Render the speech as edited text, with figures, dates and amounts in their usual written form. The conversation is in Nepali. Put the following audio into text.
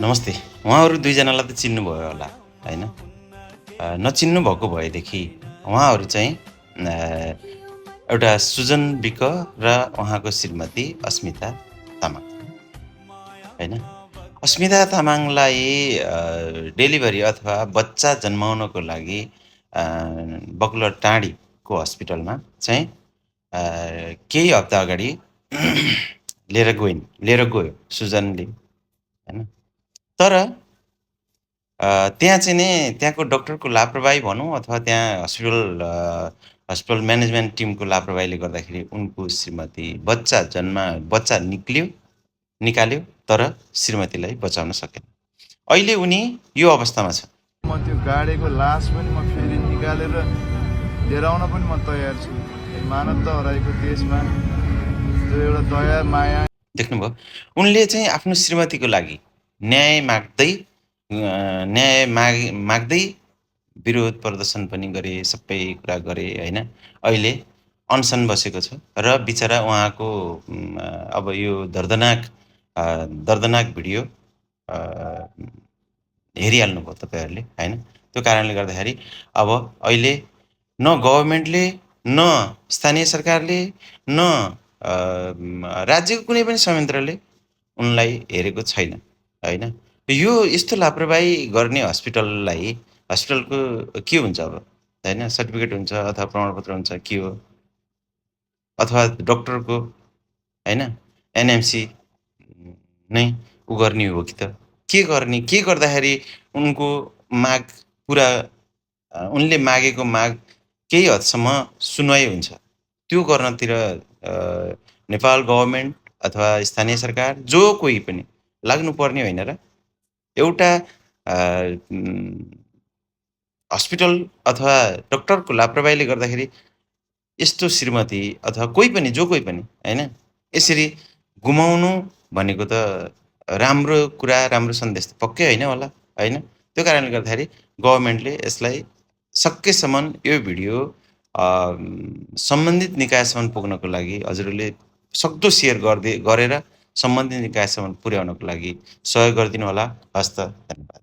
नमस्ते। उहाँहरू दुईजनालाई त चिन्नुभयो होला, होइन? नचिन्नु भएको भएदेखि उहाँहरू चाहिँ एउटा सुजन विक र उहाँको श्रीमती अस्मिता तामाङ, होइन? अस्मिता तामाङलाई डेलिभरी अथवा बच्चा जन्माउनको लागि बकुलटाँडीको हस्पिटलमा चाहिँ केही हप्ता अगाडि लिएर गयो सुजनले, होइन? तर त्यहाँ चाहिँ नि त्यहाँको डक्टरको लापरवाही भनौँ अथवा त्यहाँ हस्पिटल म्यानेजमेन्ट टिमको लापरवाहीले गर्दाखेरि उनको श्रीमती बच्चा निकाल्यो तर श्रीमतीलाई बचाउन सकेन। अहिले उनी यो अवस्थामा छ। म त्यो गाडेको लास पनि म फेरि निकालेर लिएर आउन पनि म तयार छु। मानवता हराएको देशमा त्यो एउटा दया माया देख्नुभयो, उनले चाहिँ आफ्नो श्रीमतीको लागि न्याय माग्दै विरोध प्रदर्शन पनि गरे, सबै कुरा गरे, होइन? अहिले अनसन बसेको छ र बिचरा उहाँको अब यो दर्दनाक भिडियो हेरिहाल्नुभयो तपाईँहरूले, होइन? त्यो कारणले गर्दाखेरि अब अहिले न गभर्मेन्टले, न स्थानीय सरकारले, न राज्यको कुनै पनि संयन्त्रले उनलाई हेरेको छैन, होइन? यो यस्तो लापरवाही गर्ने हस्पिटलको के हुन्छ अब, होइन? सर्टिफिकेट हुन्छ अथवा प्रमाणपत्र हुन्छ, के हो? अथवा डक्टरको, होइन, एनएमसी नै उ गर्ने हो कि त के गर्ने? के गर्दाखेरि उनको माग पुरा उनले मागेको माग केही हदसम्म सुनवाई हुन्छ, त्यो गर्नतिर नेपाल गभर्मेन्ट अथवा स्थानीय सरकार जो कोही पनि लाग्नुपर्ने होइन र? एउटा हस्पिटल अथवा डक्टरको लापरवाहीले गर्दाखेरि यस्तो श्रीमती अथवा कोही पनि, होइन, यसरी गुमाउनु भनेको त राम्रो कुरा, राम्रो सन्देश त पक्कै होइन होला, होइन? त्यो कारणले गर्दाखेरि गभर्मेन्टले यसलाई सकेसम्म यो भिडियो सम्बन्धित निकायसम्म पुग्नको लागि हजुरहरूले सक्दो सेयर गरेर सम्बन्धित निकायसम्म पुर्याउनको लागि सहयोग गरिदिनु होला। हस्त, धन्यवाद।